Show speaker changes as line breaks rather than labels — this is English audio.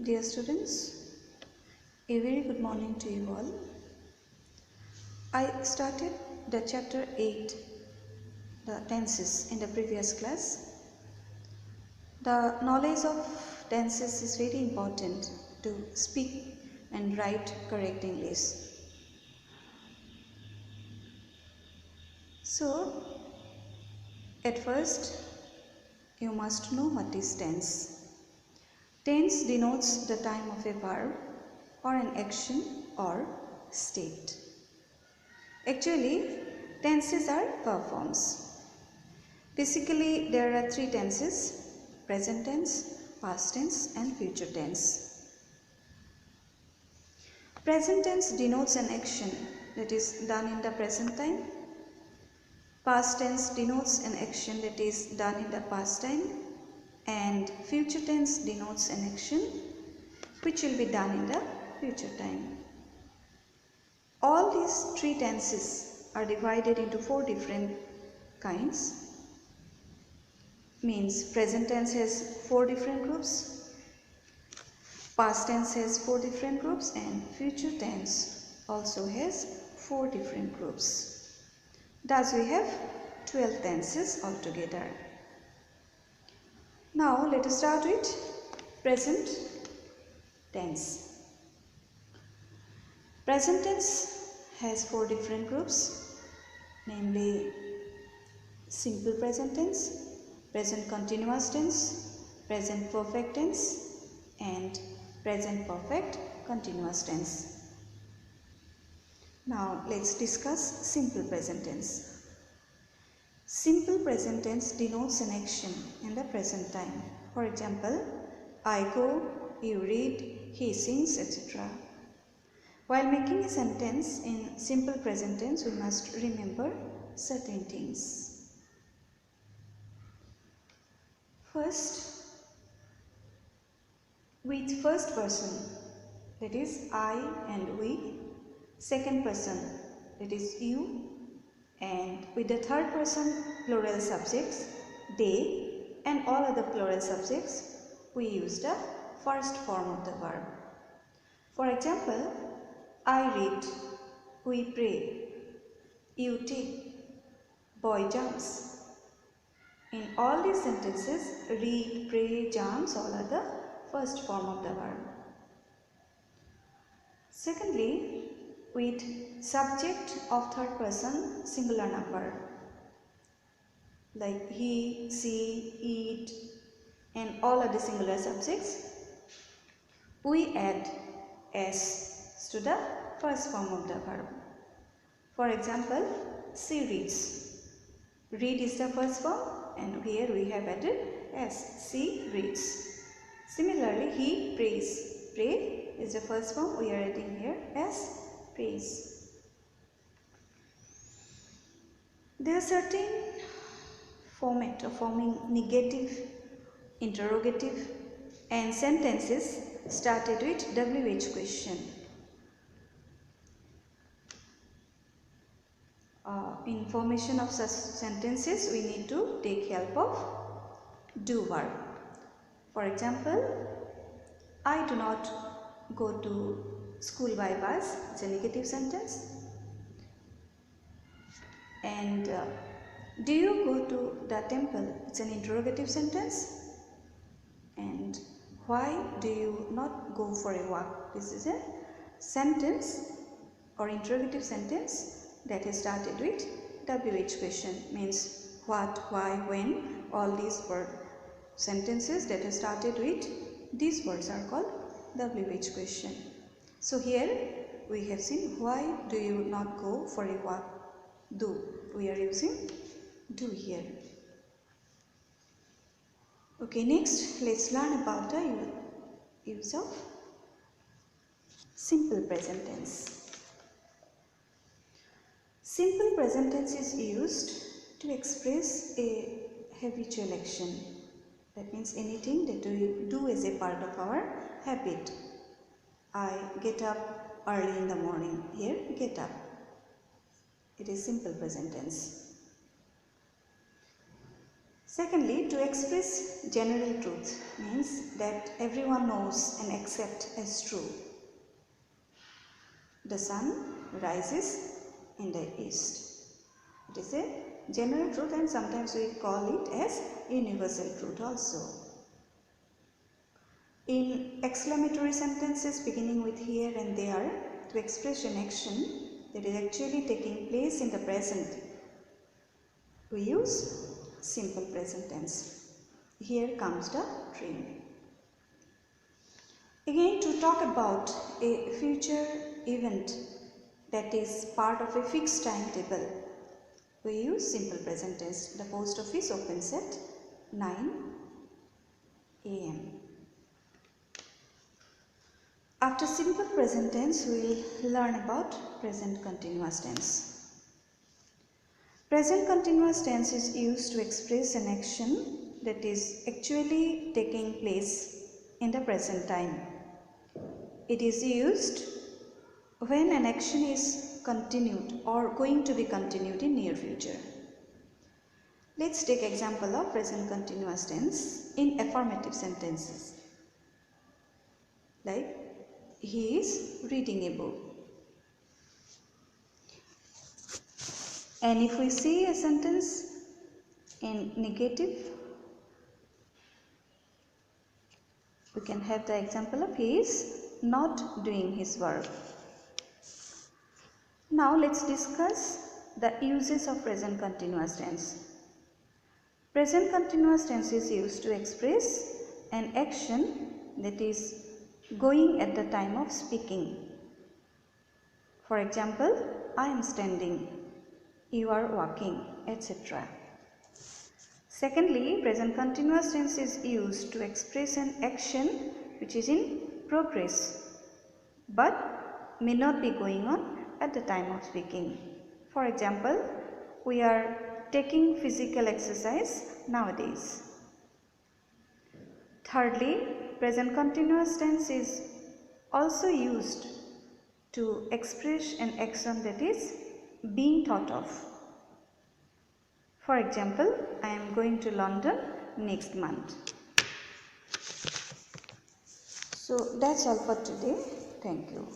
Dear students, a very good morning to you all. I started the chapter 8, the tenses, in the previous class. The knowledge of tenses is very important to speak and write correct English. So, at first, you must know what is tense. Tense denotes the time of a verb or an action or state. Actually, tenses are verb forms. Basically, there are three tenses: present tense, past tense and future tense. Present tense denotes an action that is done in the present time. Past tense denotes an action that is done in the past time. And future tense denotes an action which will be done in the future time. All these three tenses are divided into four different kinds. Means present tense has four different groups, past tense has four different groups, and future tense also has four different groups. Thus we have 12 tenses altogether. Now let us start with present tense. Present tense has four different groups, namely simple present tense, present continuous tense, present perfect tense and present perfect continuous tense. Now let's discuss simple present tense. Simple present tense denotes an action in the present time. For example, I go, you read, he sings, etc. While making a sentence in simple present tense, we must remember certain things. First, with first person, that is I and we. Second person, that is you. And with the third person plural subjects, they and all other plural subjects, we use the first form of the verb. For example, I read, we pray, you take, boy jumps. In all these sentences, read, pray, jumps, all are the first form of the verb. Secondly, with subject of third person singular number like he, she, eat and all other singular subjects, we add s to the first form of the verb. For example, she reads. Read is the first form and here we have added s. She reads. Similarly, he prays. Pray is the first form, we are adding here s. Praise. There are certain format of forming negative, interrogative and sentences started with WH question. In formation of such sentences, we need to take help of do verb. For example, I do not go to school by bus, it's a negative sentence. And do you go to the temple, it's an interrogative sentence. And why do you not go for a walk, this is a sentence or interrogative sentence that is started with WH question, means what, why, when, all these word sentences that are started with these words are called WH question. So here we have seen why do you not go for a walk, do, we are using do here. Okay, next let's learn about the use of simple present tense. Simple present tense is used to express a habitual action. That means anything that we do as a part of our habit. I get up early in the morning. Here, get up. It is simple present tense. Secondly, to express general truth means that everyone knows and accepts as true. The sun rises in the east. It is a general truth, and sometimes we call it as universal truth also. In exclamatory sentences beginning with here and there, to express an action that is actually taking place in the present, we use simple present tense. Here comes the train. Again, to talk about a future event that is part of a fixed timetable, we use simple present tense. The post office opens at 9 a.m. After simple present tense, we will learn about present continuous tense. Present continuous tense is used to express an action that is actually taking place in the present time. It is used when an action is continued or going to be continued in near future. Let's take example of present continuous tense in affirmative sentences. Like, he is reading a book. And if we see a sentence in negative, we can have the example of he is not doing his work. Now let's discuss the uses of present continuous tense. Present continuous tense is used to express an action that is going at the time of speaking. For example, I am standing, you are walking, etc. Secondly, present continuous tense is used to express an action which is in progress but may not be going on at the time of speaking. For example, we are taking physical exercise nowadays. Thirdly, present continuous tense is also used to express an action that is being thought of. For example, I am going to London next month. So that's all for today. Thank you.